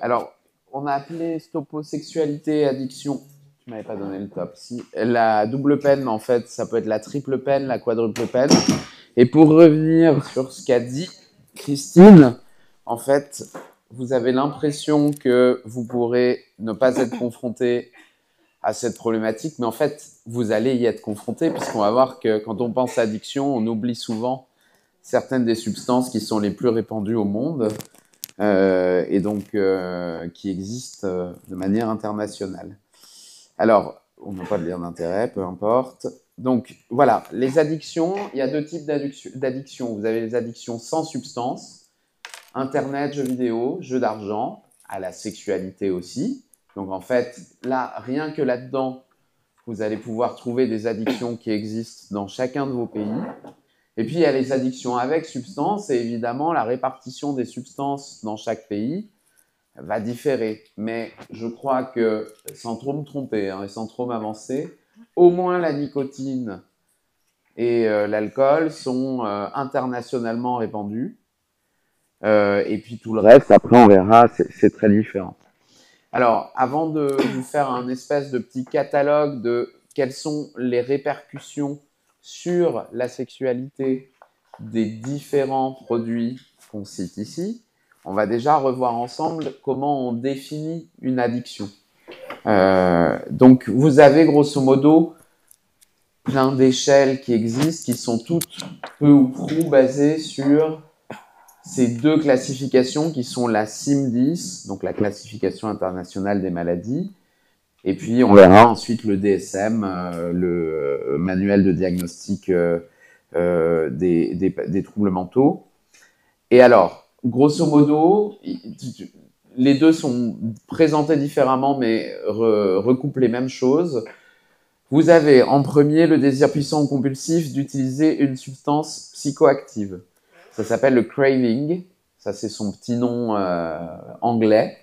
Alors, on a appelé stoposexualité addiction. Tu m'avais pas donné le top. Si. La double peine, en fait, ça peut être la triple peine, la quadruple peine. Et pour revenir sur ce qu'a dit Christine, en fait, vous avez l'impression que vous pourrez ne pas être confronté à cette problématique, mais en fait, vous allez y être confronté, puisqu'on va voir que quand on pense addiction, on oublie souvent certaines des substances qui sont les plus répandues au monde et donc qui existent de manière internationale. Alors, on n'a pas de lien d'intérêt, peu importe. Donc, voilà, les addictions, il y a deux types d'addictions. Vous avez les addictions sans substance, Internet, jeux vidéo, jeux d'argent, à la sexualité aussi. Donc, en fait, là, rien que là-dedans, vous allez pouvoir trouver des addictions qui existent dans chacun de vos pays. Et puis, il y a les addictions avec substance, et évidemment, la répartition des substances dans chaque pays va différer. Mais je crois que, sans trop me tromper et sans trop m'avancer, au moins la nicotine et l'alcool sont internationalement répandus. Et puis tout le reste, après, on verra, c'est très différent. Alors, avant de vous faire un espèce de petit catalogue de quelles sont les répercussions sur la sexualité des différents produits qu'on cite ici, on va déjà revoir ensemble comment on définit une addiction. Donc, vous avez grosso modo plein d'échelles qui existent, qui sont toutes peu ou prou basées sur ces deux classifications qui sont la CIM-10, donc la classification internationale des maladies, et puis on verra ensuite le DSM, le manuel de diagnostic des troubles mentaux. Et alors, grosso modo, les deux sont présentés différemment, mais recoupent les mêmes choses. Vous avez en premier le désir puissant ou compulsif d'utiliser une substance psychoactive. Ça s'appelle le craving. Ça, c'est son petit nom anglais.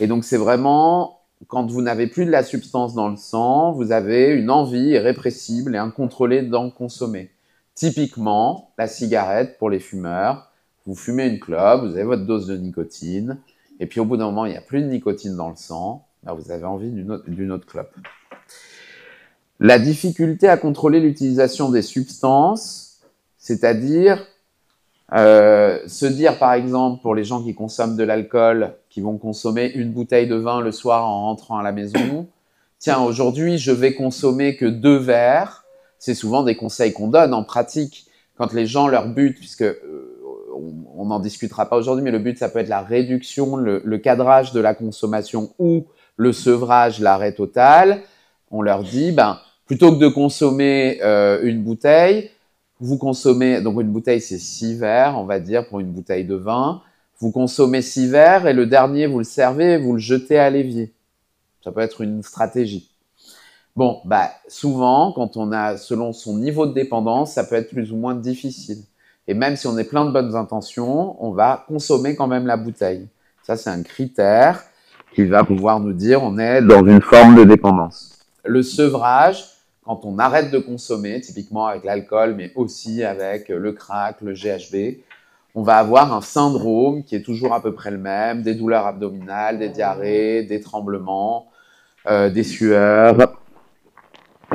Et donc, c'est vraiment quand vous n'avez plus de la substance dans le sang, vous avez une envie irrépressible et incontrôlée d'en consommer. Typiquement, la cigarette pour les fumeurs. Vous fumez une clope, vous avez votre dose de nicotine, et puis au bout d'un moment, il n'y a plus de nicotine dans le sang, ben vous avez envie d'une autre clope. La difficulté à contrôler l'utilisation des substances, c'est-à-dire se dire, par exemple, pour les gens qui consomment de l'alcool, qui vont consommer une bouteille de vin le soir en rentrant à la maison, tiens, aujourd'hui, je vais consommer que 2 verres. C'est souvent des conseils qu'on donne en pratique quand les gens, leur but, puisque on n'en discutera pas aujourd'hui, mais le but, ça peut être la réduction, le cadrage de la consommation ou le sevrage, l'arrêt total. On leur dit, ben, plutôt que de consommer une bouteille, vous consommez, donc une bouteille, c'est 6 verres, on va dire, pour une bouteille de vin. Vous consommez 6 verres et le dernier, vous le servez et vous le jetez à l'évier. Ça peut être une stratégie. Bon, bah, souvent, quand on a, selon son niveau de dépendance, ça peut être plus ou moins difficile. Et même si on est plein de bonnes intentions, on va consommer quand même la bouteille. Ça, c'est un critère qui va pouvoir nous dire on est dans une forme de dépendance. Le sevrage, quand on arrête de consommer, typiquement avec l'alcool, mais aussi avec le crack, le GHB, on va avoir un syndrome qui est toujours à peu près le même, des douleurs abdominales, des diarrhées, des tremblements, des sueurs.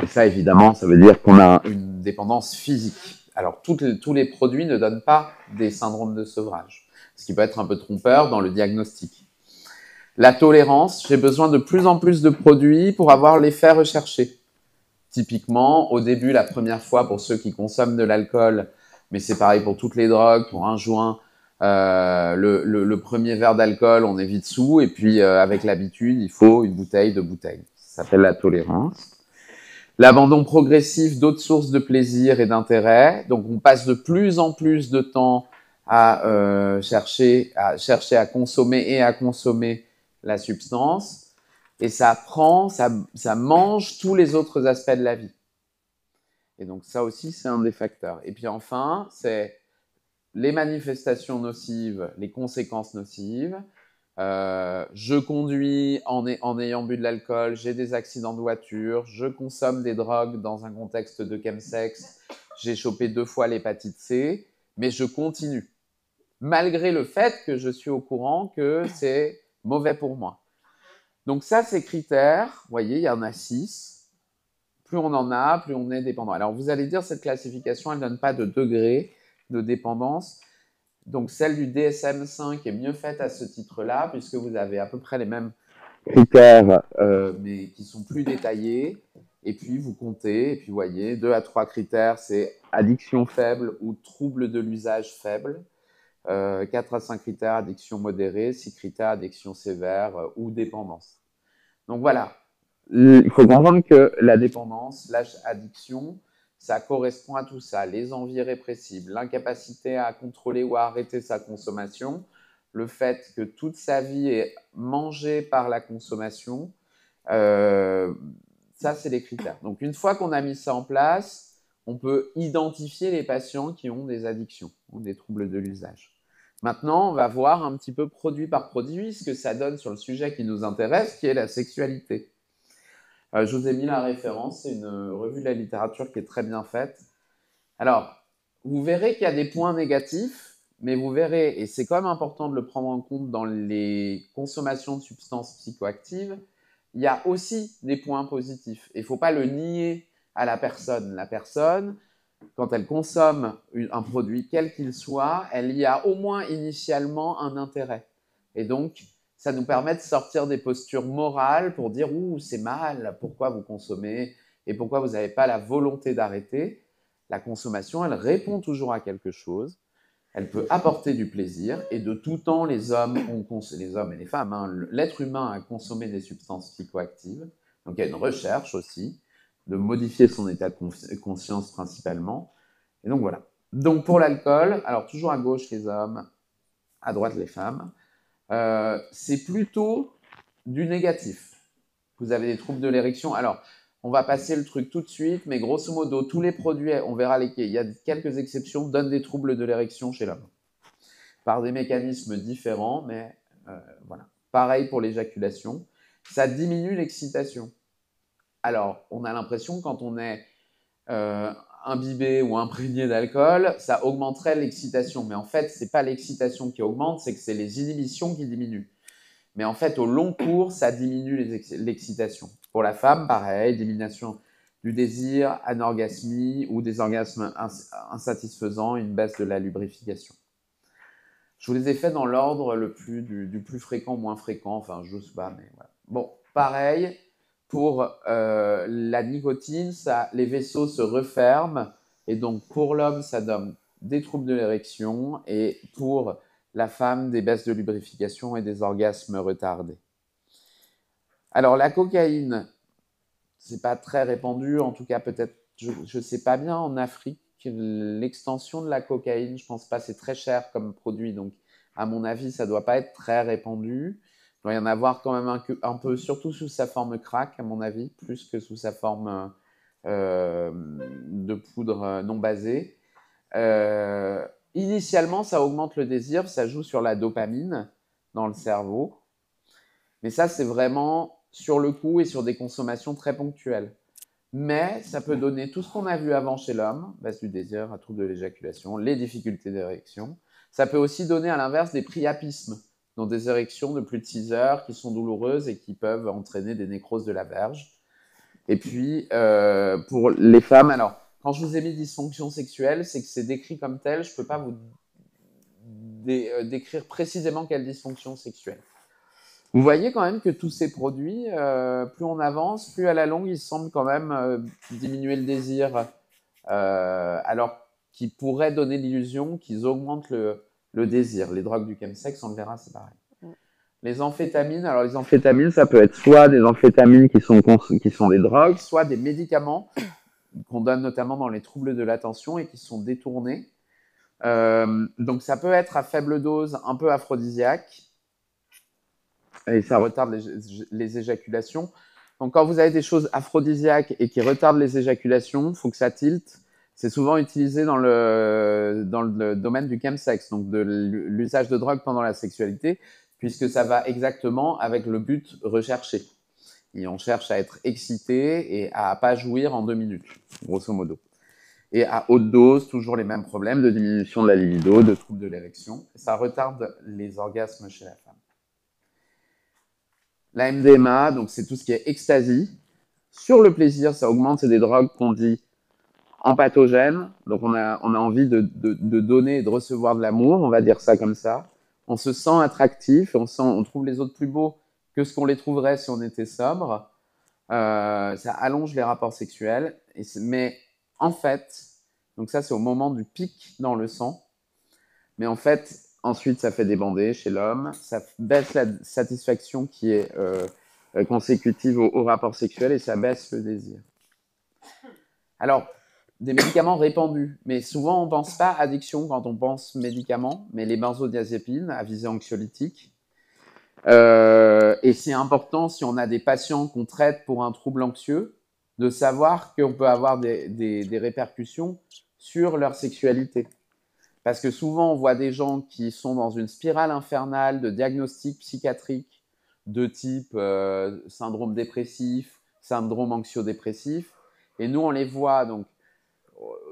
Et ça, évidemment, ça veut dire qu'on a une dépendance physique. Alors, tous les produits ne donnent pas des syndromes de sevrage, ce qui peut être un peu trompeur dans le diagnostic. La tolérance, j'ai besoin de plus en plus de produits pour avoir l'effet recherché. Typiquement, au début, la première fois, pour ceux qui consomment de l'alcool, mais c'est pareil pour toutes les drogues, pour un joint, le premier verre d'alcool, on est vite sous, et puis avec l'habitude, il faut une bouteille, 2 bouteilles. Ça s'appelle la tolérance. L'abandon progressif d'autres sources de plaisir et d'intérêt. Donc, on passe de plus en plus de temps à chercher à consommer et à consommer la substance. Et ça mange tous les autres aspects de la vie. Et donc, ça aussi, c'est un des facteurs. Et puis enfin, c'est les manifestations nocives, les conséquences nocives. Je conduis en ayant bu de l'alcool, j'ai des accidents de voiture, je consomme des drogues dans un contexte de chemsex, j'ai chopé 2 fois l'hépatite C, mais je continue. malgré le fait que je suis au courant que c'est mauvais pour moi. Donc ça, ces critères, vous voyez, il y en a 6. Plus on en a, plus on est dépendant. Alors, vous allez dire, cette classification, elle ne donne pas de degré de dépendance. Donc, celle du DSM-5 est mieux faite à ce titre-là, puisque vous avez à peu près les mêmes critères, mais qui sont plus détaillés. Et puis, vous comptez, et puis, vous voyez, 2 à 3 critères, c'est addiction faible ou trouble de l'usage faible. 4 à 5 critères, addiction modérée. 6 critères, addiction sévère ou dépendance. Donc, voilà. Il faut comprendre que la dépendance, l'addiction, ça correspond à tout ça. Les envies répressives, l'incapacité à contrôler ou à arrêter sa consommation, le fait que toute sa vie est mangée par la consommation, ça, c'est les critères. Donc, une fois qu'on a mis ça en place, on peut identifier les patients qui ont des addictions ou des troubles de l'usage. Maintenant, on va voir un petit peu produit par produit ce que ça donne sur le sujet qui nous intéresse, qui est la sexualité. Je vous ai mis la référence, c'est une revue de la littérature qui est très bien faite. Alors, vous verrez qu'il y a des points négatifs, mais vous verrez, et c'est quand même important de le prendre en compte dans les consommations de substances psychoactives, il y a aussi des points positifs. Il ne faut pas le nier à la personne. La personne, quand elle consomme un produit, quel qu'il soit, elle y a au moins initialement un intérêt. Et donc, ça nous permet de sortir des postures morales pour dire « Ouh, c'est mal, pourquoi vous consommez et pourquoi vous n'avez pas la volonté d'arrêter ?» La consommation, elle répond toujours à quelque chose. Elle peut apporter du plaisir. Et de tout temps, les hommes et les femmes, hein, l'être humain a consommé des substances psychoactives. Donc, il y a une recherche aussi de modifier son état de conscience principalement. Et donc, voilà. Donc, pour l'alcool, alors toujours à gauche les hommes, à droite les femmes, c'est plutôt du négatif. Vous avez des troubles de l'érection. Alors, on va passer le truc tout de suite, mais grosso modo, tous les produits, on verra lesquels, il y a quelques exceptions, donnent des troubles de l'érection chez l'homme. Par des mécanismes différents, mais voilà. Pareil pour l'éjaculation. Ça diminue l'excitation. Alors, on a l'impression quand on est imbibé ou imprégné d'alcool, ça augmenterait l'excitation. Mais en fait, ce n'est pas l'excitation qui augmente, c'est que c'est les inhibitions qui diminuent. Mais en fait, au long cours, ça diminue l'excitation. Pour la femme, pareil, diminution du désir, anorgasmie ou des orgasmes insatisfaisants, une baisse de la lubrification. Je vous les ai fait dans l'ordre du plus fréquent au moins fréquent, enfin, je ne sais pas, mais voilà. Bon, pareil, pour la nicotine, les vaisseaux se referment, et donc pour l'homme, ça donne des troubles de l'érection, et pour la femme, des baisses de lubrification et des orgasmes retardés. Alors, la cocaïne, c'est pas très répandu, en tout cas, peut-être, je sais pas bien, en Afrique, l'extension de la cocaïne, je pense pas, c'est très cher comme produit, donc à mon avis, ça doit pas être très répandu. Il doit y en avoir quand même un peu, surtout sous sa forme crack, à mon avis, plus que sous sa forme de poudre non basée. Initialement, ça augmente le désir, ça joue sur la dopamine dans le cerveau. Mais ça, c'est vraiment sur le coup et sur des consommations très ponctuelles. Mais ça peut donner tout ce qu'on a vu avant chez l'homme, baisse du désir, un trouble de l'éjaculation, les difficultés d'érection. Ça peut aussi donner à l'inverse des priapismes, donc des érections de plus de 6 heures qui sont douloureuses et qui peuvent entraîner des nécroses de la verge. Et puis, pour les femmes, alors, quand je vous ai mis dysfonction sexuelle, c'est que c'est décrit comme tel, je ne peux pas vous décrire précisément quelle dysfonction sexuelle. Vous voyez quand même que tous ces produits, plus on avance, plus à la longue, ils semblent quand même diminuer le désir, alors qu'ils pourraient donner l'illusion qu'ils augmentent le désir. Les drogues du chemsex, on le verra, c'est pareil. Les amphétamines, alors les amphétamines, ça peut être soit des amphétamines qui sont des drogues, soit des médicaments qu'on donne notamment dans les troubles de l'attention et qui sont détournés. Donc ça peut être à faible dose, un peu aphrodisiaque, et ça retarde les éjaculations. Donc quand vous avez des choses aphrodisiaques et qui retardent les éjaculations, il faut que ça tilte. C'est souvent utilisé dans le domaine du chemsex, donc de l'usage de drogue pendant la sexualité, puisque ça va exactement avec le but recherché. Et on cherche à être excité et à pas jouir en 2 minutes, grosso modo. Et à haute dose, toujours les mêmes problèmes de diminution de la libido, de troubles de l'érection. Ça retarde les orgasmes chez la femme. La MDMA, donc c'est tout ce qui est ecstasy. Sur le plaisir, ça augmente, c'est des drogues qu'on dit empathogènes. Donc on a envie de donner et de recevoir de l'amour, on va dire ça comme ça. On se sent attractif, on trouve les autres plus beaux que ce qu'on les trouverait si on était sobre. Ça allonge les rapports sexuels. Mais en fait, donc ça c'est au moment du pic dans le sang. Mais en fait, ensuite ça fait débander chez l'homme. Ça baisse la satisfaction qui est consécutive au rapport sexuel et ça baisse le désir. Alors, des médicaments répandus, mais souvent on ne pense pas addiction quand on pense médicaments, mais les benzodiazépines à visée anxiolytique. Et c'est important si on a des patients qu'on traite pour un trouble anxieux, de savoir qu'on peut avoir des répercussions sur leur sexualité. Parce que souvent on voit des gens qui sont dans une spirale infernale de diagnostics psychiatriques de type syndrome dépressif, syndrome anxio-dépressif, et nous on les voit donc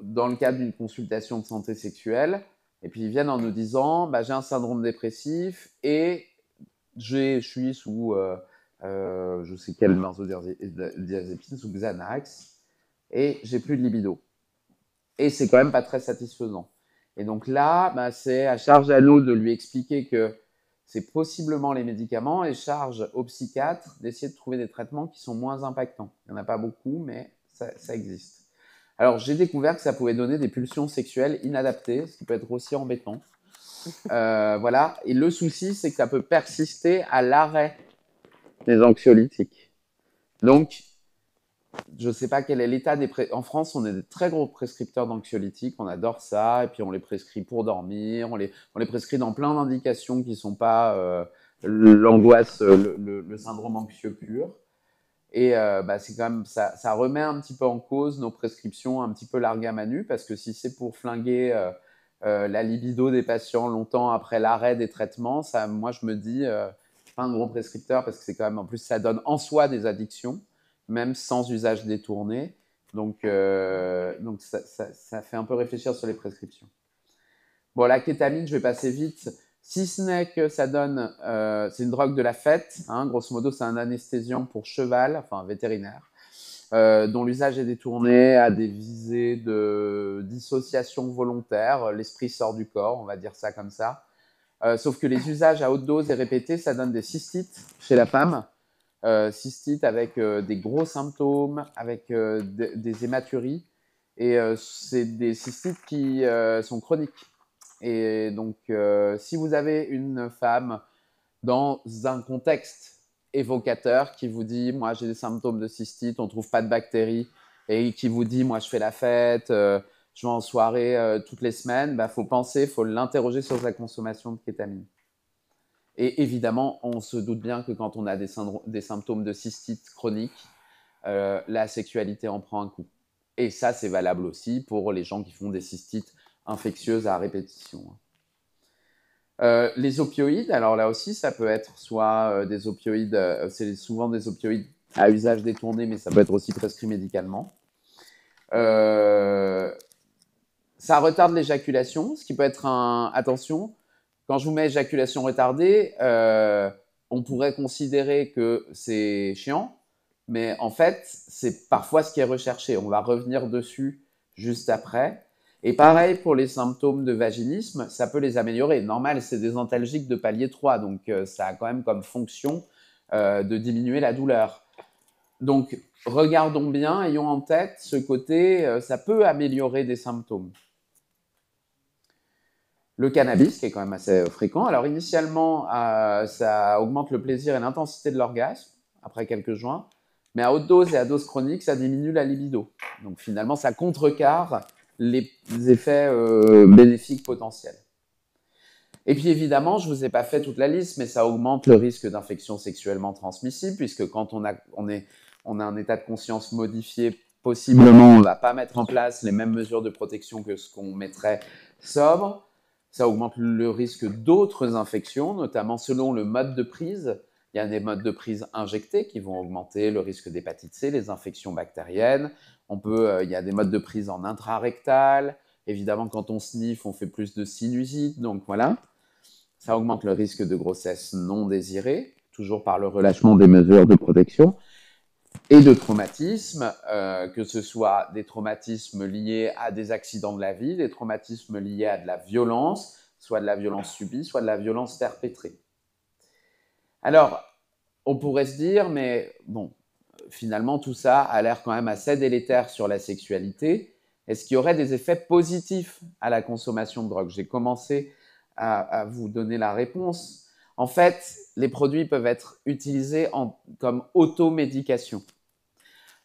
dans le cadre d'une consultation de santé sexuelle, et puis ils viennent en nous disant bah, j'ai un syndrome dépressif et je suis sous je sais quelle benzodiazépine, sous Xanax, et j'ai plus de libido. Et c'est quand même pas très satisfaisant. Et donc là, bah, c'est à charge à nous de lui expliquer que c'est possiblement les médicaments et charge aux psychiatres d'essayer de trouver des traitements qui sont moins impactants. Il n'y en a pas beaucoup, mais ça existe. Alors, j'ai découvert que ça pouvait donner des pulsions sexuelles inadaptées, ce qui peut être aussi embêtant. Voilà. Et le souci, c'est que ça peut persister à l'arrêt des anxiolytiques. Donc, je ne sais pas quel est l'état des... En France, on est des très gros prescripteurs d'anxiolytiques, on adore ça, et puis on les prescrit pour dormir, on les prescrit dans plein d'indications qui ne sont pas l'angoisse, le syndrome anxieux pur. Et bah, c'est quand même, ça remet un petit peu en cause nos prescriptions un petit peu larguées à manu, parce que si c'est pour flinguer la libido des patients longtemps après l'arrêt des traitements, ça, moi je me dis, je suis pas un gros prescripteur, parce que c'est quand même, en plus, ça donne en soi des addictions, même sans usage détourné. Donc ça fait un peu réfléchir sur les prescriptions. Bon, la kétamine, je vais passer vite. Si ce n'est que ça donne, c'est une drogue de la fête, hein, grosso modo, c'est un anesthésiant pour cheval, enfin vétérinaire, dont l'usage est détourné à des visées de dissociation volontaire. L'esprit sort du corps, on va dire ça comme ça. Sauf que les usages à haute dose et répétés, ça donne des cystites chez la femme. Cystites avec des gros symptômes, avec des hématuries. Et c'est des cystites qui sont chroniques. Et donc, si vous avez une femme dans un contexte évocateur qui vous dit « moi j'ai des symptômes de cystite, on ne trouve pas de bactéries » et qui vous dit « moi je fais la fête, je vais en soirée toutes les semaines », bah, faut penser, faut l'interroger sur sa consommation de kétamine. Et évidemment, on se doute bien que quand on a des symptômes de cystite chronique, la sexualité en prend un coup. Et ça, c'est valable aussi pour les gens qui font des cystites infectieuses à répétition. Les opioïdes, alors là aussi, ça peut être soit des opioïdes, c'est souvent des opioïdes à usage détourné, mais ça peut être aussi prescrit médicalement. Ça retarde l'éjaculation, ce qui peut être attention, quand je vous mets éjaculation retardée, on pourrait considérer que c'est chiant, mais en fait, c'est parfois ce qui est recherché. On va revenir dessus juste après. Et pareil pour les symptômes de vaginisme, ça peut les améliorer. Normal, c'est des antalgiques de palier 3, donc ça a quand même comme fonction de diminuer la douleur. Donc, regardons bien, ayons en tête ce côté, ça peut améliorer des symptômes. Le cannabis, qui est quand même assez fréquent. Alors, initialement, ça augmente le plaisir et l'intensité de l'orgasme, après quelques joints. Mais à haute dose et à dose chronique, ça diminue la libido. Donc, finalement, ça contrecarre les effets bénéfiques potentiels. Et puis, évidemment, je ne vous ai pas fait toute la liste, mais ça augmente le risque d'infection sexuellement transmissible, puisque quand on a un état de conscience modifié, possiblement, on ne va pas mettre en place les mêmes mesures de protection que ce qu'on mettrait sobre. Ça augmente le risque d'autres infections, notamment selon le mode de prise. Il y a des modes de prise injectés qui vont augmenter le risque d'hépatite C, les infections bactériennes. Il y a des modes de prise en intrarectal. Évidemment, quand on sniffe, on fait plus de sinusite. Donc voilà, ça augmente le risque de grossesse non désirée, toujours par le relâchement des mesures de protection. Et de traumatismes, que ce soit des traumatismes liés à des accidents de la vie, des traumatismes liés à de la violence, soit de la violence subie, soit de la violence perpétrée. Alors, on pourrait se dire, mais bon, finalement, tout ça a l'air quand même assez délétère sur la sexualité. Est-ce qu'il y aurait des effets positifs à la consommation de drogue? J'ai commencé à vous donner la réponse. En fait, les produits peuvent être utilisés comme automédication.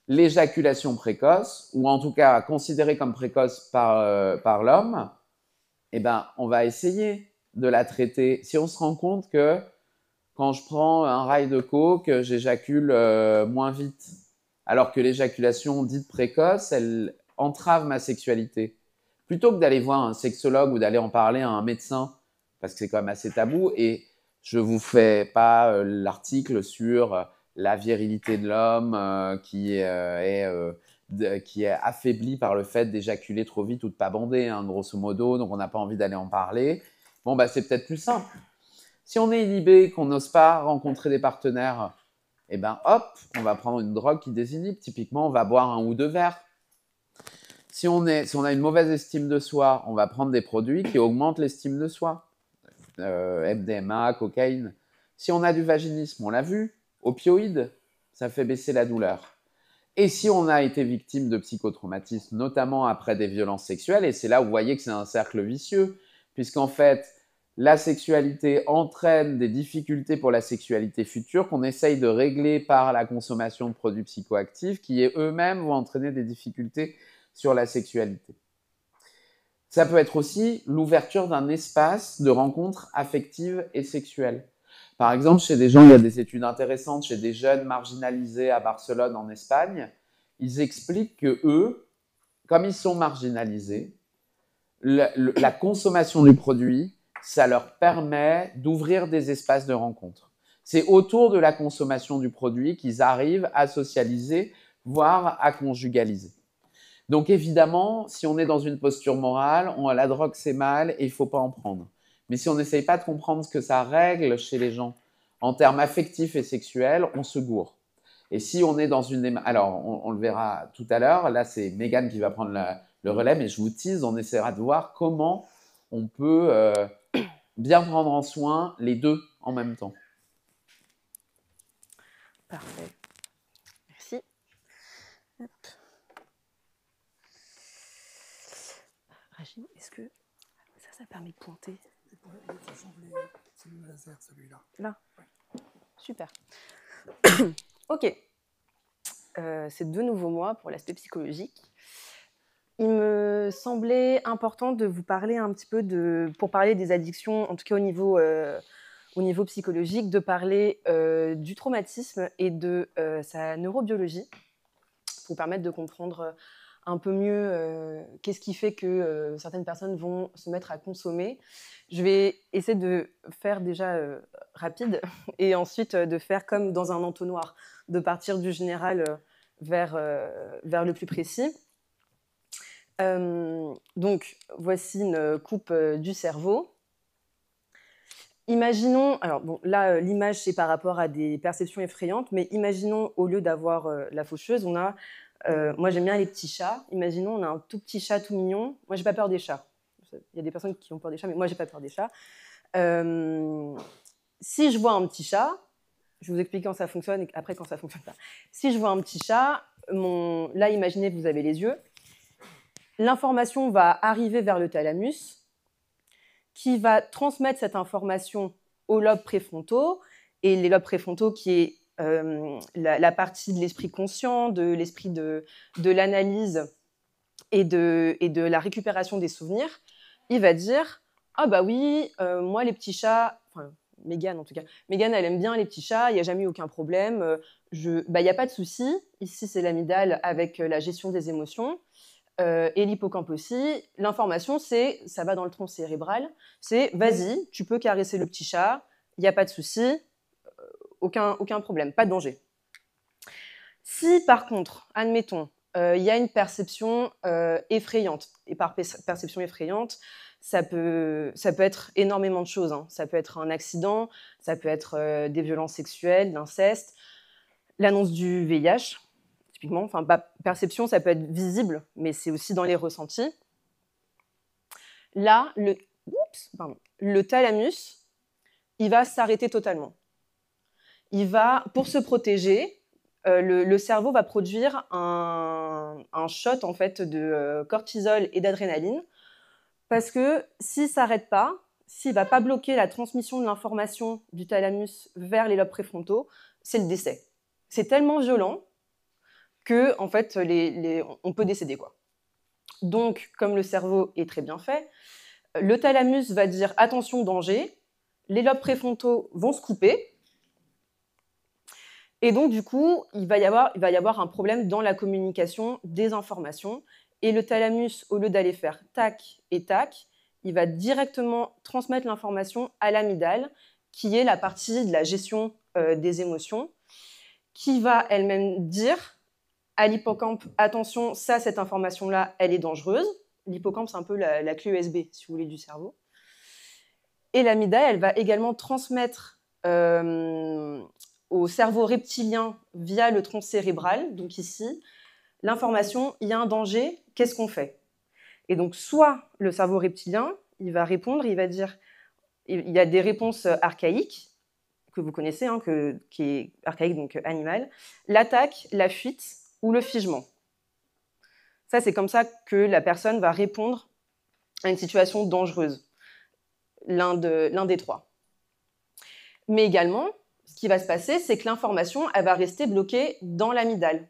L'éjaculation précoce, ou en tout cas considérée comme précoce par l'homme, eh ben, on va essayer de la traiter. Si on se rend compte que quand je prends un rail de coke, j'éjacule moins vite, alors que l'éjaculation dite précoce, elle entrave ma sexualité. Plutôt que d'aller voir un sexologue ou d'aller en parler à un médecin, parce que c'est quand même assez tabou, et je vous fais pas l'article sur la virilité de l'homme qui est affaibli par le fait d'éjaculer trop vite ou de pas bander, hein, grosso modo, donc on n'a pas envie d'aller en parler. Bon, bah, c'est peut-être plus simple. Si on est inhibé, qu'on n'ose pas rencontrer des partenaires, eh ben hop, on va prendre une drogue qui désinhibe. Typiquement, on va boire un ou deux verres. Si on a une mauvaise estime de soi, on va prendre des produits qui augmentent l'estime de soi. MDMA, cocaïne. Si on a du vaginisme, on l'a vu, opioïdes, ça fait baisser la douleur. Et si on a été victime de psychotraumatisme, notamment après des violences sexuelles, et c'est là où vous voyez que c'est un cercle vicieux, puisqu'en fait, la sexualité entraîne des difficultés pour la sexualité future qu'on essaye de régler par la consommation de produits psychoactifs qui eux-mêmes vont entraîner des difficultés sur la sexualité. Ça peut être aussi l'ouverture d'un espace de rencontres affectives et sexuelles. Par exemple, chez des gens, il y a des études intéressantes, chez des jeunes marginalisés à Barcelone, en Espagne, ils expliquent que eux, comme ils sont marginalisés, la consommation du produit, ça leur permet d'ouvrir des espaces de rencontre. C'est autour de la consommation du produit qu'ils arrivent à socialiser, voire à conjugaliser. Donc évidemment, si on est dans une posture morale, la drogue c'est mal et il ne faut pas en prendre. Mais si on n'essaye pas de comprendre ce que ça règle chez les gens en termes affectifs et sexuels, on se gourre. Et si on est dans une... Alors, on le verra tout à l'heure, là c'est Mégane qui va prendre le relais, mais je vous tease, on essaiera de voir comment on peut bien prendre en soin les deux en même temps. Parfait. Merci. Hop. Rachid, est-ce que ça permet de pointer? C'est le laser, celui-là. Là ouais. Super. Ok. C'est de nouveau moi pour l'aspect psychologique. Il me semblait important de vous parler un petit peu pour parler des addictions, en tout cas au niveau psychologique, de parler du traumatisme et de sa neurobiologie, pour vous permettre de comprendre un peu mieux qu'est-ce qui fait que certaines personnes vont se mettre à consommer. Je vais essayer de faire déjà rapide et ensuite de faire comme dans un entonnoir, de partir du général vers le plus précis. Donc, voici une coupe du cerveau. Imaginons, alors bon, là, l'image, c'est par rapport à des perceptions effrayantes, mais imaginons, au lieu d'avoir la faucheuse, on a, moi j'aime bien les petits chats, imaginons, on a un tout petit chat tout mignon. Moi, j'ai pas peur des chats. Il y a des personnes qui ont peur des chats, mais moi, j'ai pas peur des chats. Si je vois un petit chat, je vais vous expliquer quand ça fonctionne et après quand ça fonctionne pas. Si je vois un petit chat, là, imaginez que vous avez les yeux. L'information va arriver vers le thalamus, qui va transmettre cette information aux lobes préfrontaux, et les lobes préfrontaux qui est la partie de l'esprit conscient, de l'esprit de l'analyse et de la récupération des souvenirs. Il va dire « Ah bah oui, moi les petits chats... » Enfin, Mégane en tout cas. Mégane, elle aime bien les petits chats, il n'y a jamais eu aucun problème. Il n'y a pas de souci. Ici, c'est l'amygdale avec la gestion des émotions. Et l'hippocampe aussi, l'information, ça va dans le tronc cérébral, c'est vas-y, tu peux caresser le petit chat, il n'y a pas de souci, aucun problème, pas de danger. Si par contre, admettons, il y a une perception effrayante, et par perception effrayante, ça peut être énormément de choses, hein. Ça peut être un accident, ça peut être des violences sexuelles, l'inceste, l'annonce du VIH, typiquement. Enfin, perception, ça peut être visible, mais c'est aussi dans les ressentis. Là, le thalamus, il va s'arrêter totalement. Pour se protéger, le cerveau va produire un shot en fait, de cortisol et d'adrénaline, parce que s'il ne s'arrête pas, s'il ne va pas bloquer la transmission de l'information du thalamus vers les lobes préfrontaux, c'est le décès. C'est tellement violent que en fait, on peut décéder, quoi. Donc, comme le cerveau est très bien fait, le thalamus va dire « attention, danger », les lobes préfrontaux vont se couper, et donc, du coup, il va y avoir un problème dans la communication des informations. Et le thalamus, au lieu d'aller faire tac et tac, il va directement transmettre l'information à l'amygdale, qui est la partie de la gestion des émotions, qui va elle-même dire à l'hippocampe, attention, cette information-là, elle est dangereuse. L'hippocampe, c'est un peu la clé USB, si vous voulez, du cerveau. Et l'amygdale, elle va également transmettre au cerveau reptilien via le tronc cérébral, donc ici, l'information, il y a un danger, qu'est-ce qu'on fait? Et donc, soit le cerveau reptilien, il va répondre, il va dire, il y a des réponses archaïques, que vous connaissez, hein, qui est archaïque, donc animal, l'attaque, la fuite ou le figement. Ça, c'est comme ça que la personne va répondre à une situation dangereuse, l'un des trois. Mais également, ce qui va se passer, c'est que l'information, elle va rester bloquée dans l'amygdale.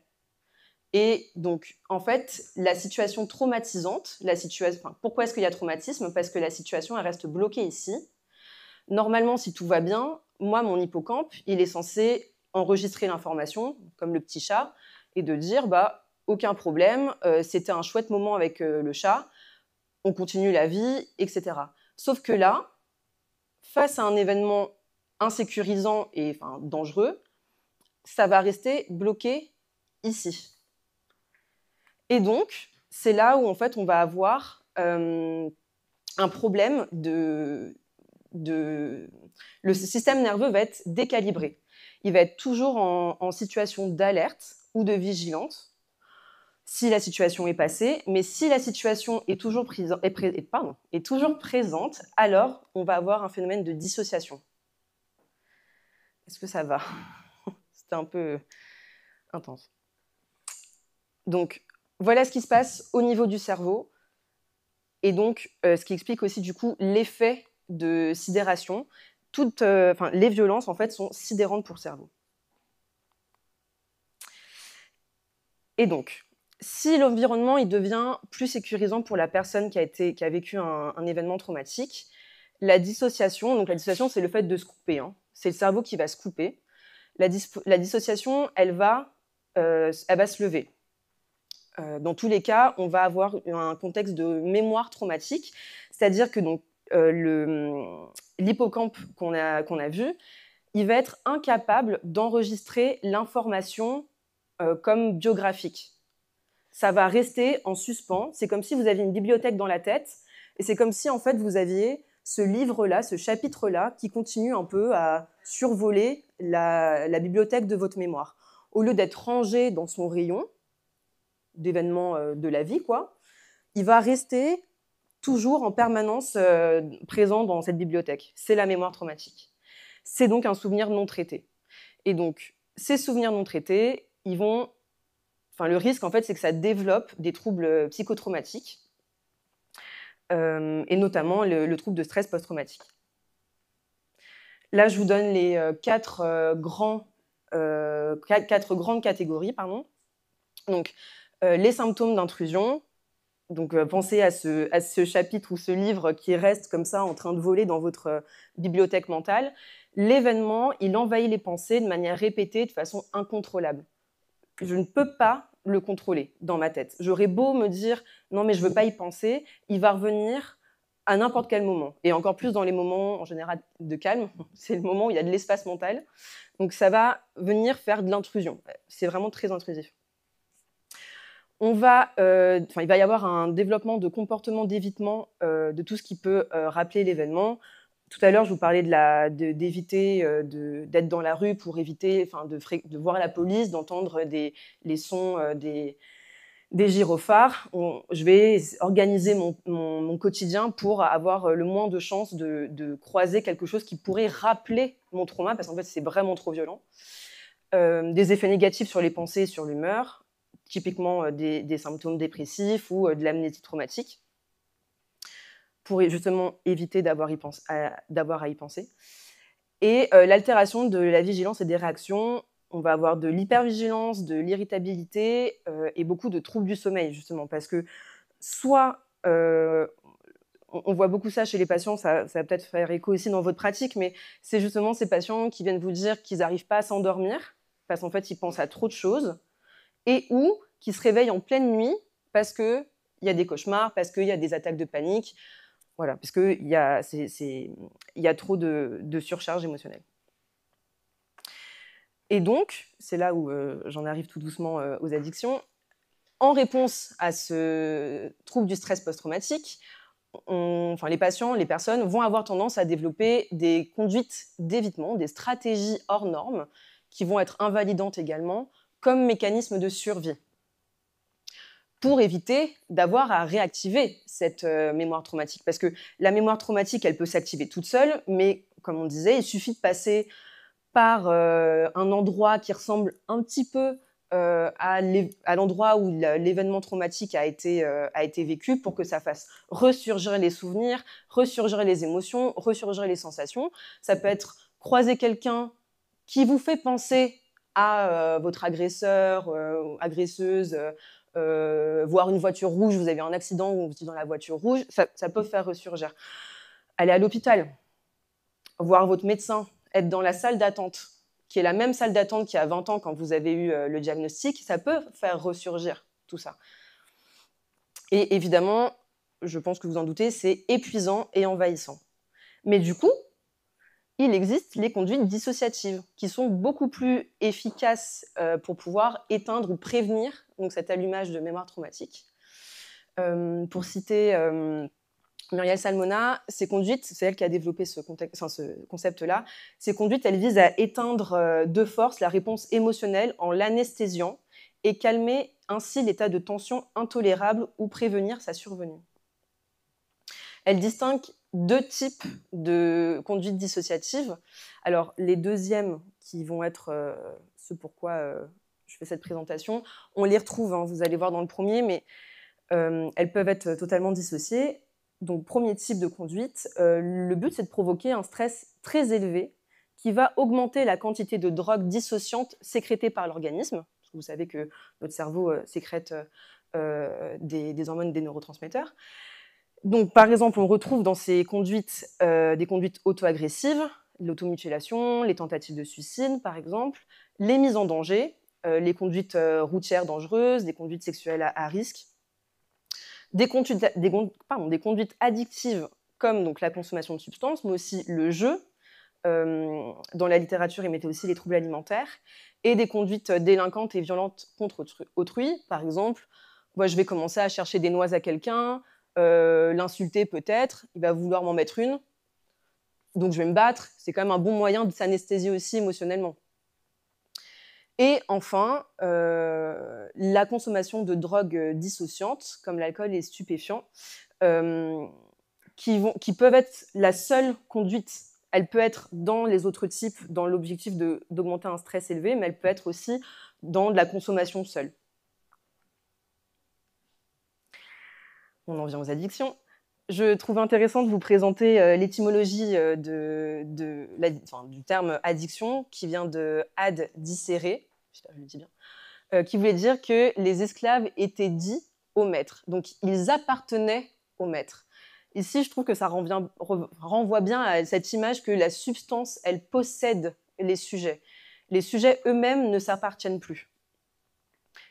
Et donc, en fait, la situation traumatisante, pourquoi est-ce qu'il y a traumatisme? Parce que la situation, elle reste bloquée ici. Normalement, si tout va bien, moi, mon hippocampe, il est censé enregistrer l'information, comme le petit chat, et de dire, aucun problème, c'était un chouette moment avec le chat, on continue la vie, etc. Sauf que là, face à un événement insécurisant et dangereux, ça va rester bloqué ici. Et donc, c'est là où en fait on va avoir un problème le système nerveux va être décalibré. Il va être toujours en situation d'alerte ou de vigilance si la situation est passée, mais si la situation est toujours présente, alors on va avoir un phénomène de dissociation. Est-ce que ça va? C'était un peu intense. Donc, voilà ce qui se passe au niveau du cerveau, et donc ce qui explique aussi du coup l'effet de sidération. Les violences en fait sont sidérantes pour le cerveau. Et donc, si l'environnement il devient plus sécurisant pour la personne qui a vécu un événement traumatique, la dissociation, c'est le fait de se couper, hein. C'est le cerveau qui va se couper. La dissociation, elle va se lever. Dans tous les cas, on va avoir un contexte de mémoire traumatique, c'est-à-dire que l'hippocampe qu'on a vu, il va être incapable d'enregistrer l'information comme biographique. Ça va rester en suspens. C'est comme si vous aviez une bibliothèque dans la tête, et c'est comme si en fait vous aviez ce livre-là, ce chapitre-là, qui continue un peu à survoler la bibliothèque de votre mémoire. Au lieu d'être rangé dans son rayon d'événements de la vie, il va rester toujours en permanence présent dans cette bibliothèque. C'est la mémoire traumatique. C'est donc un souvenir non traité. Et donc, ces souvenirs non traités, le risque, en fait, c'est que ça développe des troubles psychotraumatiques, et notamment le trouble de stress post-traumatique. Là, je vous donne les quatre grandes catégories. Donc, les symptômes d'intrusion. Donc, pensez à ce chapitre ou ce livre qui reste comme ça en train de voler dans votre bibliothèque mentale. L'événement, il envahit les pensées de manière répétée, de façon incontrôlable. Je ne peux pas le contrôler dans ma tête. J'aurais beau me dire « non, mais je ne veux pas y penser », il va revenir à n'importe quel moment. Et encore plus dans les moments, en général, de calme. C'est le moment où il y a de l'espace mental. Donc ça va venir faire de l'intrusion. C'est vraiment très intrusif. Il va y avoir un développement de comportement d'évitement de tout ce qui peut rappeler l'événement. Tout à l'heure, je vous parlais d'éviter d'être dans la rue pour éviter de voir la police, d'entendre les sons des gyrophares. Je vais organiser mon quotidien pour avoir le moins de chances de croiser quelque chose qui pourrait rappeler mon trauma, parce qu'en fait, c'est vraiment trop violent. Des effets négatifs sur les pensées et sur l'humeur, typiquement des symptômes dépressifs ou de l'amnésie traumatique, pour justement éviter d'avoir à y penser. Et l'altération de la vigilance et des réactions. On va avoir de l'hypervigilance, de l'irritabilité et beaucoup de troubles du sommeil, justement, parce que soit, on voit beaucoup ça chez les patients, ça va peut-être faire écho aussi dans votre pratique, mais c'est justement ces patients qui viennent vous dire qu'ils n'arrivent pas à s'endormir, parce qu'en fait, ils pensent à trop de choses, et ou qui se réveillent en pleine nuit parce qu'il y a des cauchemars, parce qu'il y a des attaques de panique, voilà, parce qu'il y a trop de surcharge émotionnelle. Et donc, c'est là où j'en arrive tout doucement aux addictions. En réponse à ce trouble du stress post-traumatique, les patients, les personnes vont avoir tendance à développer des conduites d'évitement, des stratégies hors normes, qui vont être invalidantes également, comme mécanisme de survie, pour éviter d'avoir à réactiver cette mémoire traumatique. Parce que la mémoire traumatique, elle peut s'activer toute seule, mais comme on disait, il suffit de passer par un endroit qui ressemble un petit peu à l'endroit où l'événement traumatique a été vécu pour que ça fasse ressurgir les souvenirs, ressurgir les émotions, ressurgir les sensations. Ça peut être croiser quelqu'un qui vous fait penser à votre agresseur, agresseuse, voir une voiture rouge, vous avez un accident ou vous êtes dans la voiture rouge, ça peut faire ressurgir. Aller à l'hôpital, voir votre médecin, être dans la salle d'attente, qui est la même salle d'attente qu'il y a 20 ans quand vous avez eu le diagnostic, ça peut faire ressurgir tout ça. Et évidemment, je pense que vous en doutez, c'est épuisant et envahissant. Mais du coup, il existe les conduites dissociatives qui sont beaucoup plus efficaces pour pouvoir éteindre ou prévenir donc, cet allumage de mémoire traumatique. Pour citer Muriel Salmona, ces conduites, c'est elle qui a développé ce concept-là, ces conduites, elles visent à éteindre de force la réponse émotionnelle en l'anesthésiant et calmer ainsi l'état de tension intolérable ou prévenir sa survenue. Elle distingue deux types de conduites dissociatives. Alors, les deuxièmes, qui vont être ce pourquoi je fais cette présentation, on les retrouve, hein, vous allez voir dans le premier, mais elles peuvent être totalement dissociées. Donc, premier type de conduite, le but, c'est de provoquer un stress très élevé qui va augmenter la quantité de drogue dissociante sécrétée par l'organisme. Parce que vous savez que notre cerveau sécrète des hormones, des neurotransmetteurs. Donc, par exemple, on retrouve dans ces conduites des conduites auto-agressives, l'automutilation, les tentatives de suicide, par exemple, les mises en danger, les conduites routières dangereuses, des conduites sexuelles à risque, des conduites addictives comme donc, la consommation de substances, mais aussi le jeu. Dans la littérature, il mettait aussi les troubles alimentaires, et des conduites délinquantes et violentes contre autrui. Par exemple, moi, je vais commencer à chercher des noix à quelqu'un, l'insulter peut-être, il va vouloir m'en mettre une, donc je vais me battre. C'est quand même un bon moyen de s'anesthésier aussi émotionnellement. Et enfin, la consommation de drogues dissociantes, comme l'alcool et les stupéfiants, qui peuvent être la seule conduite. Elle peut être dans les autres types, dans l'objectif d'augmenter un stress élevé, mais elle peut être aussi dans de la consommation seule. On en vient aux addictions. Je trouve intéressant de vous présenter l'étymologie du terme addiction, qui vient de ad dicere, j'espère que je le dis bien, qui voulait dire que les esclaves étaient dits au maître. Donc, ils appartenaient au maître. Ici, je trouve que ça renvoie bien à cette image que la substance, elle possède les sujets. Les sujets eux-mêmes ne s'appartiennent plus.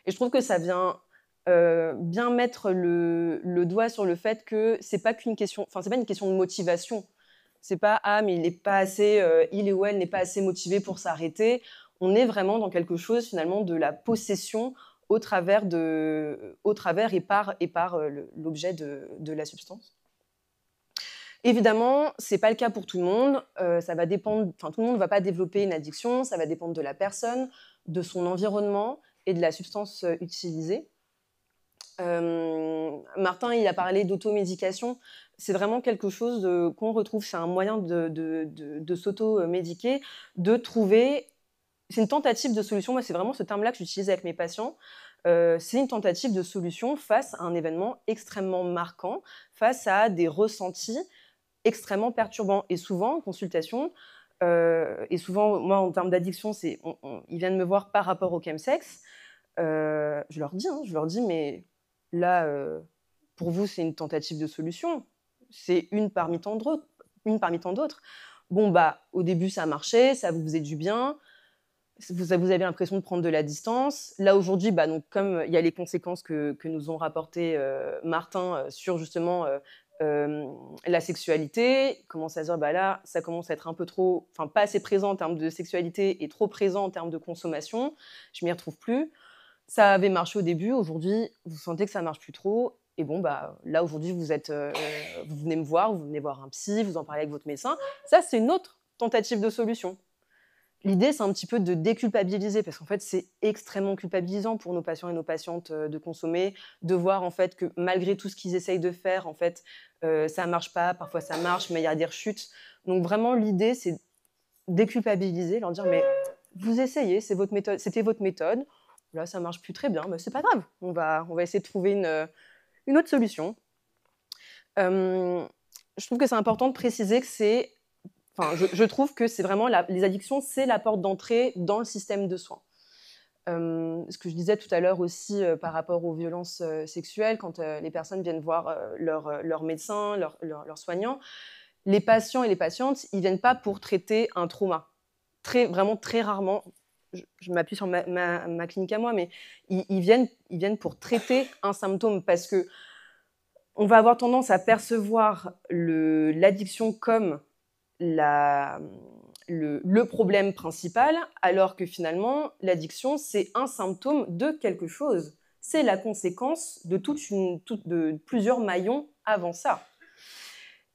Et je trouve que ça vient bien mettre le doigt sur le fait que c'est pas une question de motivation. C'est pas ah mais il est pas assez, il ou elle n'est pas assez motivé pour s'arrêter. On est vraiment dans quelque chose finalement de la possession au travers et par l'objet de la substance. Évidemment, c'est pas le cas pour tout le monde. Ça va dépendre. Enfin, tout le monde ne va pas développer une addiction. Ça va dépendre de la personne, de son environnement et de la substance utilisée. Martin, il a parlé d'automédication. C'est vraiment quelque chose qu'on retrouve. C'est un moyen de s'auto-médiquer, de trouver. C'est une tentative de solution. Moi, c'est vraiment ce terme-là que j'utilise avec mes patients. C'est une tentative de solution face à un événement extrêmement marquant, face à des ressentis extrêmement perturbants. Et souvent, en consultation, et souvent, moi, en termes d'addiction, ils viennent me voir par rapport au chemsex. Je leur dis, mais là, pour vous, c'est une tentative de solution. C'est une parmi tant d'autres. Bon, bah, au début, ça marchait, ça vous faisait du bien. Vous avez l'impression de prendre de la distance. Là, aujourd'hui, bah, donc, comme il y a les conséquences que nous ont rapportées Martin sur justement la sexualité, commence à se dire, bah là, ça commence à être un peu trop, enfin, pas assez présent en termes de sexualité et trop présent en termes de consommation. Je m'y retrouve plus. Ça avait marché au début. Aujourd'hui, vous sentez que ça marche plus trop. Et bon, bah, là, aujourd'hui, vous venez me voir, vous venez voir un psy, vous en parlez avec votre médecin. Ça, c'est une autre tentative de solution. L'idée, c'est un petit peu de déculpabiliser, parce qu'en fait, c'est extrêmement culpabilisant pour nos patients et nos patientes de consommer, de voir en fait que malgré tout ce qu'ils essayent de faire, en fait, ça marche pas, parfois ça marche, mais il y a des rechutes. Donc vraiment, l'idée, c'est déculpabiliser, leur dire, mais vous essayez, c'était votre méthode, là, ça marche plus très bien, mais c'est pas grave, on va essayer de trouver une autre solution. Je trouve que c'est important de préciser que c'est... Enfin, je trouve que c'est vraiment les addictions, c'est la porte d'entrée dans le système de soins. Ce que je disais tout à l'heure aussi par rapport aux violences sexuelles, quand les personnes viennent voir leur médecin, leur soignant, les patients et les patientes, ils viennent pas pour traiter un trauma. Vraiment très rarement, je m'appuie sur ma clinique à moi, mais ils viennent pour traiter un symptôme, parce que on va avoir tendance à percevoir l'addiction comme le problème principal, alors que finalement, l'addiction, c'est un symptôme de quelque chose. C'est la conséquence de de plusieurs maillons avant ça.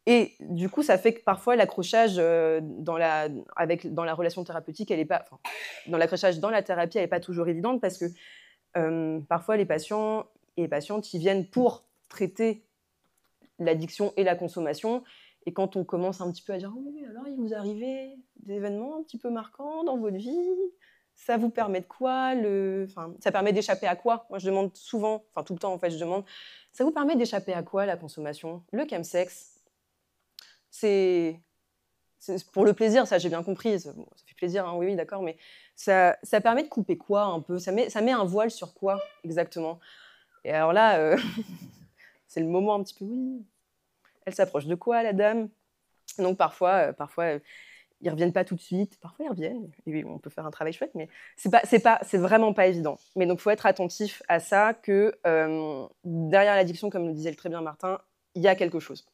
Et du coup, ça fait que parfois, l'accrochage dans la relation thérapeutique, l'accrochage dans la thérapie, elle n'est pas toujours évidente, parce que parfois, les patients et les patientes, ils viennent pour traiter l'addiction et la consommation. Et quand on commence un petit peu à dire « Oui, alors il vous arrivait des événements un petit peu marquants dans votre vie, ça vous permet de quoi ça permet d'échapper à quoi ?» Moi, je demande souvent, enfin tout le temps en fait, je demande « Ça vous permet d'échapper à quoi la consommation ?» Le chemsex, c'est pour le plaisir, ça j'ai bien compris, ça fait plaisir, hein, oui, d'accord, mais ça permet de couper quoi un peu, ça met un voile sur quoi exactement? Et alors là, c'est le moment un petit peu « Oui ». Elle s'approche de quoi, la dame? Donc parfois, ils reviennent pas tout de suite. Parfois, ils reviennent. Et oui, on peut faire un travail chouette, mais c'est vraiment pas évident. Mais donc, faut être attentif à ça, que derrière l'addiction, comme le disait très bien Martin, il y a quelque chose.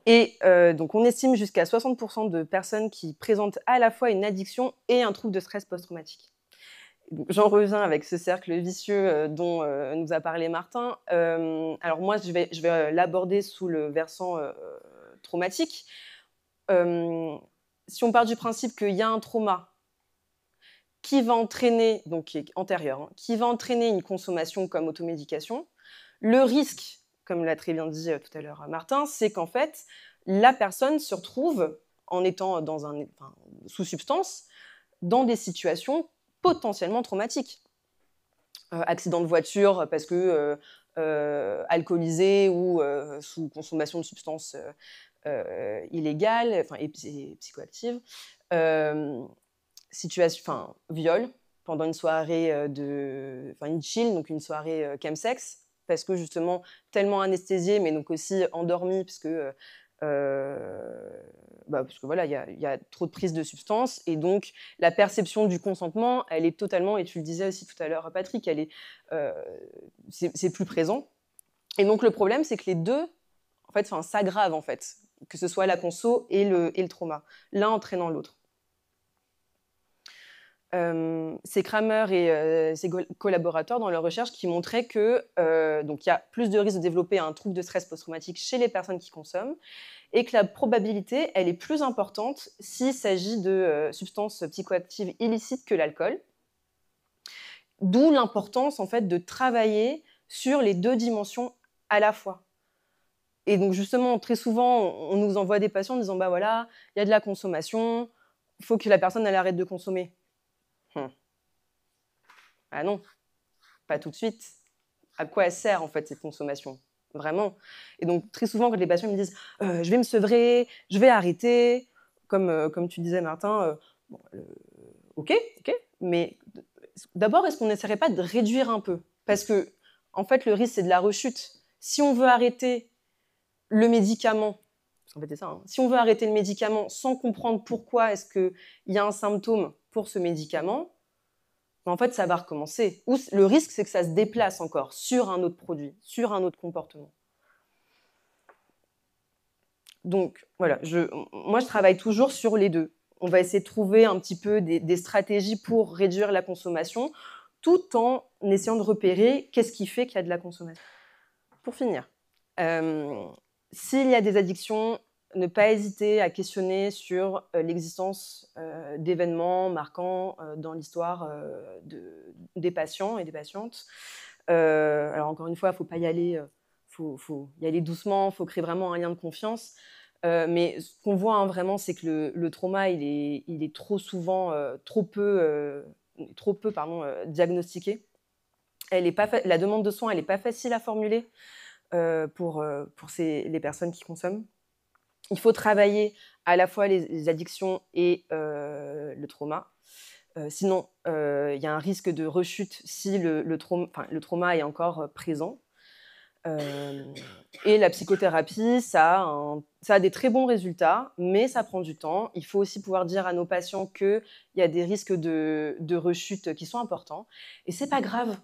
Et donc, on estime jusqu'à 60% de personnes qui présentent à la fois une addiction et un trouble de stress post-traumatique. J'en reviens avec ce cercle vicieux dont nous a parlé Martin. Alors moi, je vais l'aborder sous le versant traumatique. Si on part du principe qu'il y a un trauma qui va entraîner, donc qui est antérieur, hein, qui va entraîner une consommation comme automédication, le risque, comme l'a très bien dit tout à l'heure Martin, c'est qu'en fait, la personne se retrouve, en étant sous substance, dans des situations potentiellement traumatiques. Accident de voiture parce que alcoolisé ou sous consommation de substances illégales, et psychoactives. Viol pendant une soirée une chill, donc une soirée chemsex, parce que justement tellement anesthésié, mais donc aussi endormi, parce que voilà, il y a trop de prise de substances, et donc la perception du consentement, elle est totalement, et tu le disais aussi tout à l'heure Patrick, c'est plus présent. Et donc le problème, c'est que les deux, En fait, ça s'aggrave, en fait, que ce soit la conso et le trauma, l'un entraînant l'autre. C'est Kramer et ses collaborateurs dans leur recherche qui montraient que donc il y a plus de risques de développer un trouble de stress post-traumatique chez les personnes qui consomment et que la probabilité, elle est plus importante s'il s'agit de substances psychoactives illicites que l'alcool. D'où l'importance en fait de travailler sur les deux dimensions à la fois. Et donc justement, très souvent, on nous envoie des patients en disant bah voilà, il y a de la consommation, il faut que la personne elle arrête de consommer. Ah non, pas tout de suite. À quoi elle sert en fait cette consommation? Vraiment. Et donc très souvent quand les patients me disent je vais me sevrer, je vais arrêter, comme tu disais Martin, ok, mais d'abord est-ce qu'on n'essaierait pas de réduire un peu? Parce que en fait le risque c'est de la rechute. Si on veut arrêter le médicament, en fait c'est ça, hein, si on veut arrêter le médicament sans comprendre pourquoi est-ce qu'il y a un symptôme pour ce médicament, en fait, ça va recommencer. Ou le risque, c'est que ça se déplace encore sur un autre produit, sur un autre comportement. Donc, voilà, moi, je travaille toujours sur les deux. On va essayer de trouver un petit peu des stratégies pour réduire la consommation, tout en essayant de repérer qu'est-ce qui fait qu'il y a de la consommation. Pour finir, s'il y a des addictions, ne pas hésiter à questionner sur l'existence d'événements marquants dans l'histoire des patients et des patientes. Alors encore une fois, il ne faut pas y aller, faut y aller doucement, il faut créer vraiment un lien de confiance. Mais ce qu'on voit vraiment, c'est que le trauma, il est trop souvent, trop peu diagnostiqué. La demande de soins, elle n'est pas facile à formuler pour les personnes qui consomment. Il faut travailler à la fois les addictions et le trauma. Sinon, il y a un risque de rechute si le trauma est encore présent. Et la psychothérapie, ça a des très bons résultats, mais ça prend du temps. Il faut aussi pouvoir dire à nos patients qu'il y a des risques de rechute qui sont importants. Et c'est pas grave.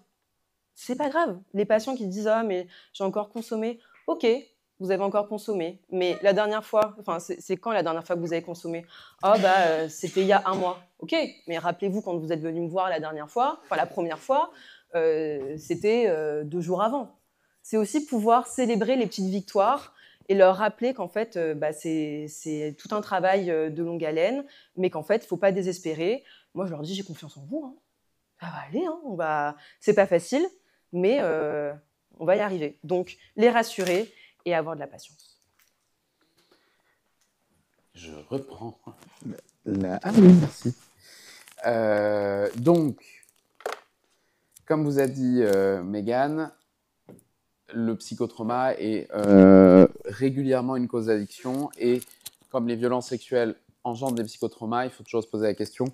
C'est pas grave. Les patients qui disent « Ah, mais j'ai encore consommé », ok, vous avez encore consommé, mais la dernière fois, c'est quand la dernière fois que vous avez consommé? Ah c'était il y a 1 mois. Ok, mais rappelez-vous quand vous êtes venu me voir la dernière fois, la première fois, c'était 2 jours avant. C'est aussi pouvoir célébrer les petites victoires et leur rappeler qu'en fait, c'est tout un travail de longue haleine, mais qu'en fait, il ne faut pas désespérer. Moi, je leur dis, j'ai confiance en vous. Hein. Ça va aller, hein, c'est pas facile, mais on va y arriver. Donc, les rassurer et avoir de la patience. Je reprends. Ah oui, merci. Donc, comme vous a dit Mégane, le psychotrauma est régulièrement une cause d'addiction et comme les violences sexuelles engendrent des psychotraumas, il faut toujours se poser la question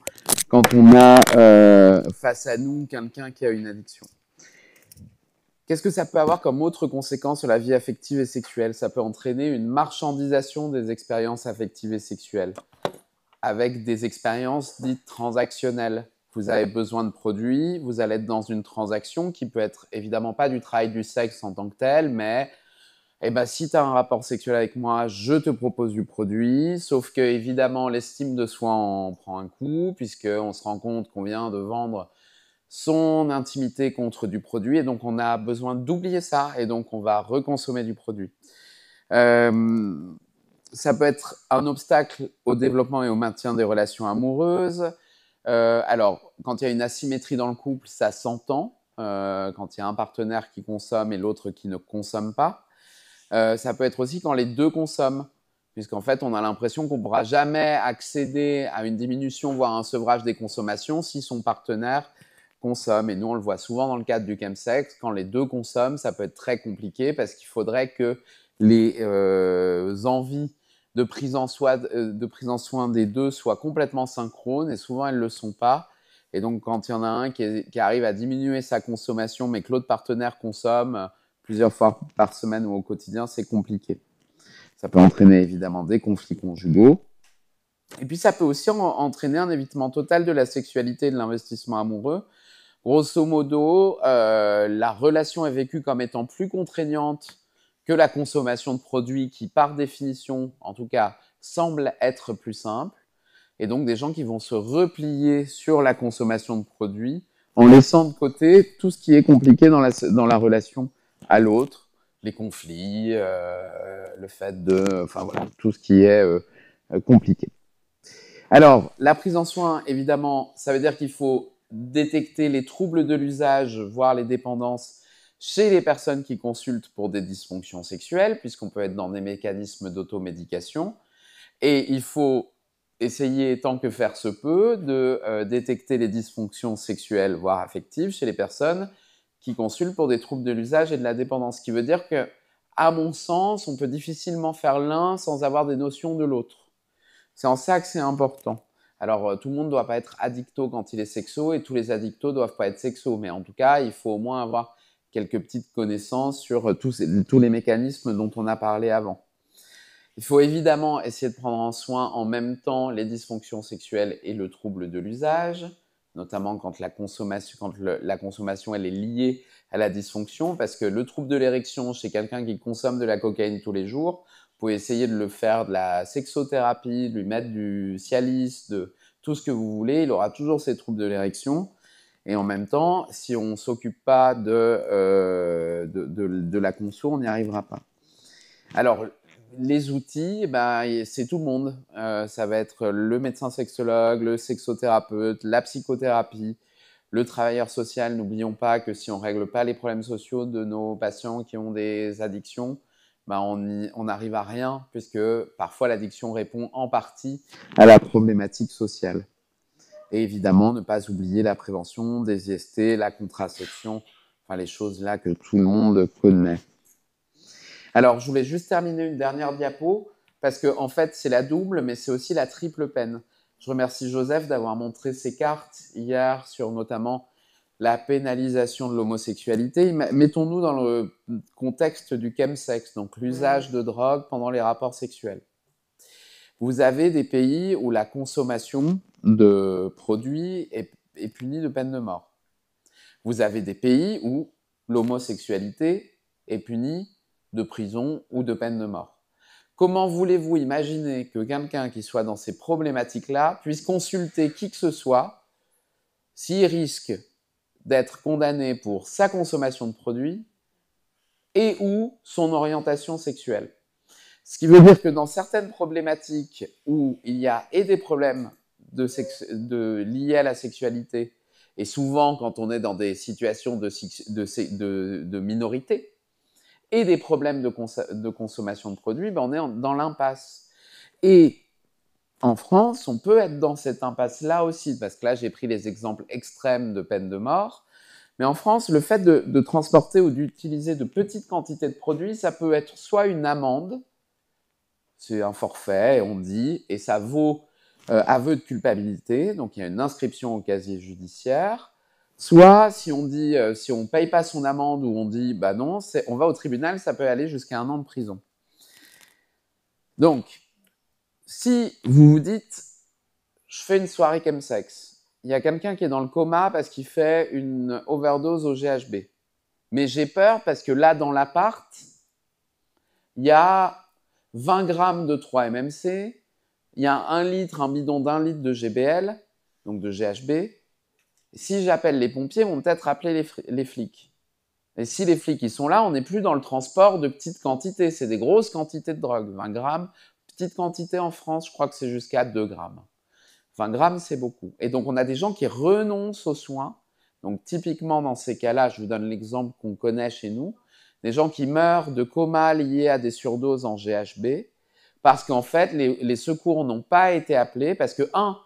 quand on a face à nous quelqu'un qui a une addiction. Qu'est-ce que ça peut avoir comme autre conséquence sur la vie affective et sexuelle? Ça peut entraîner une marchandisation des expériences affectives et sexuelles avec des expériences dites transactionnelles. Vous avez besoin de produits, vous allez être dans une transaction qui peut être évidemment pas du travail du sexe en tant que tel, mais si tu as un rapport sexuel avec moi, je te propose du produit, sauf que évidemment l'estime de soi en prend un coup, puisqu'on se rend compte qu'on vient de vendre son intimité contre du produit, et donc on a besoin d'oublier ça, et donc on va reconsommer du produit. Ça peut être un obstacle au développement et au maintien des relations amoureuses. Alors, quand il y a une asymétrie dans le couple, ça s'entend, quand il y a un partenaire qui consomme et l'autre qui ne consomme pas. Ça peut être aussi quand les deux consomment, puisqu'en fait, on a l'impression qu'on ne pourra jamais accéder à une diminution, voire un sevrage des consommations si son partenaire consomme. Et nous, on le voit souvent dans le cadre du chemsex, quand les deux consomment, ça peut être très compliqué parce qu'il faudrait que les envies de prise en soin des deux soient complètement synchrones et souvent, elles ne le sont pas. Et donc, quand il y en a un qui arrive à diminuer sa consommation, mais que l'autre partenaire consomme plusieurs fois par semaine ou au quotidien, c'est compliqué. Ça peut entraîner évidemment des conflits conjugaux. Et puis, ça peut aussi entraîner un évitement total de la sexualité et de l'investissement amoureux. Grosso modo, la relation est vécue comme étant plus contraignante que la consommation de produits qui, par définition, en tout cas, semble être plus simple, et donc des gens qui vont se replier sur la consommation de produits en laissant de côté tout ce qui est compliqué dans la relation à l'autre, les conflits, le fait de... Enfin voilà, tout ce qui est compliqué. Alors, la prise en soin, évidemment, ça veut dire qu'il faut détecter les troubles de l'usage, voire les dépendances, chez les personnes qui consultent pour des dysfonctions sexuelles, puisqu'on peut être dans des mécanismes d'automédication. Et il faut essayer, tant que faire se peut, de détecter les dysfonctions sexuelles, voire affectives, chez les personnes qui consultent pour des troubles de l'usage et de la dépendance. Ce qui veut dire que, à mon sens, on peut difficilement faire l'un sans avoir des notions de l'autre. C'est en ça que c'est important. Alors, tout le monde ne doit pas être addicto quand il est sexo, et tous les addictos ne doivent pas être sexo. Mais en tout cas, il faut au moins avoir quelques petites connaissances sur tous les mécanismes dont on a parlé avant. Il faut évidemment essayer de prendre en soin en même temps les dysfonctions sexuelles et le trouble de l'usage, notamment quand la consommation elle est liée à la dysfonction, parce que le trouble de l'érection chez quelqu'un qui consomme de la cocaïne tous les jours, vous pouvez essayer de le faire de la sexothérapie, de lui mettre du Cialis, de tout ce que vous voulez, il aura toujours ces troubles de l'érection. Et en même temps, si on ne s'occupe pas de la conso, on n'y arrivera pas. Alors, les outils, c'est tout le monde. Ça va être le médecin sexologue, le sexothérapeute, la psychothérapie, le travailleur social. N'oublions pas que si on ne règle pas les problèmes sociaux de nos patients qui ont des addictions, on n'arrive à rien, puisque parfois l'addiction répond en partie à la problématique sociale. Et évidemment, ne pas oublier la prévention des IST, la contraception, enfin les choses là que tout le monde connaît. Alors, je voulais juste terminer une dernière diapo, parce que en fait, c'est la double, mais c'est aussi la triple peine. Je remercie Joseph d'avoir montré ces cartes hier sur notamment la pénalisation de l'homosexualité. Mettons-nous dans le contexte du chemsex, donc l'usage de drogue pendant les rapports sexuels. Vous avez des pays où la consommation de produits est punie de peine de mort. Vous avez des pays où l'homosexualité est punie de prison ou de peine de mort. Comment voulez-vous imaginer que quelqu'un qui soit dans ces problématiques-là puisse consulter qui que ce soit s'il risque d'être condamné pour sa consommation de produits et ou son orientation sexuelle? Ce qui veut dire que dans certaines problématiques où il y a et des problèmes liés à la sexualité, et souvent quand on est dans des situations de minorité, et des problèmes de consommation de produits, on est dans l'impasse. Et en France, on peut être dans cette impasse-là aussi, parce que là, j'ai pris les exemples extrêmes de peine de mort. Mais en France, le fait de transporter ou d'utiliser de petites quantités de produits, ça peut être soit une amende, c'est un forfait, on dit, et ça vaut aveu de culpabilité, donc il y a une inscription au casier judiciaire. Soit, si on dit, si on paye pas son amende ou on dit, non, on va au tribunal, ça peut aller jusqu'à 1 an de prison. Donc, si vous vous dites, je fais une soirée chemsex, il y a quelqu'un qui est dans le coma parce qu'il fait une overdose au GHB. Mais j'ai peur parce que là, dans l'appart, il y a 20 grammes de 3-MMC, il y a un bidon d'1 litre de GBL, donc de GHB. Si j'appelle les pompiers, ils vont peut-être appeler les flics. Et si les flics ils sont là, on n'est plus dans le transport de petites quantités. C'est des grosses quantités de drogue. 20 grammes, petite quantité en France, je crois que c'est jusqu'à 2 grammes. 20 grammes, c'est beaucoup. Et donc, on a des gens qui renoncent aux soins. Donc, typiquement, dans ces cas-là, je vous donne l'exemple qu'on connaît chez nous. Des gens qui meurent de coma liés à des surdoses en GHB parce qu'en fait, les secours n'ont pas été appelés parce que, un,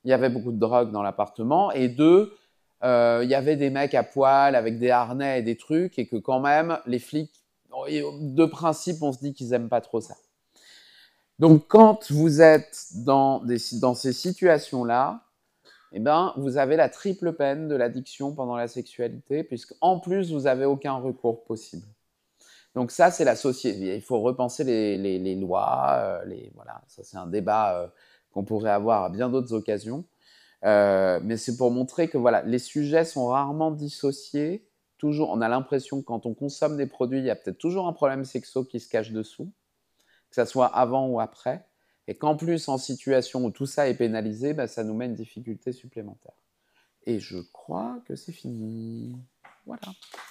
il y avait beaucoup de drogue dans l'appartement et deux, il y avait des mecs à poil avec des harnais et des trucs et que quand même, les flics, de principe, on se dit qu'ils n'aiment pas trop ça. Donc, quand vous êtes dans ces situations-là, vous avez la triple peine de l'addiction pendant la sexualité, puisqu'en plus, vous n'avez aucun recours possible. Donc ça, c'est la société. Il faut repenser les lois. Voilà, ça, c'est un débat qu'on pourrait avoir à bien d'autres occasions. Mais c'est pour montrer que voilà, les sujets sont rarement dissociés toujours, on a l'impression que quand on consomme des produits, il y a peut-être toujours un problème sexo qui se cache dessous, que ça soit avant ou après, et qu'en plus, en situation où tout ça est pénalisé, bah, ça nous met une difficulté supplémentaire. Et je crois que c'est fini. Voilà.